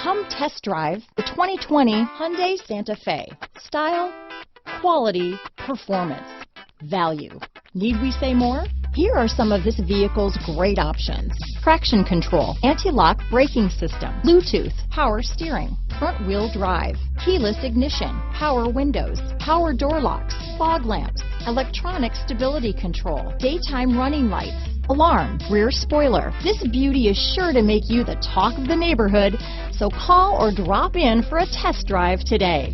Come test drive the 2020 Hyundai Santa Fe. Style, quality, performance, value. Need we say more? Here are some of this vehicle's great options: traction control, anti-lock braking system, Bluetooth, power steering, front wheel drive, keyless ignition, power windows, power door locks, fog lamps, electronic stability control, daytime running lights, alarm, rear spoiler. This beauty is sure to make you the talk of the neighborhood, so call or drop in for a test drive today.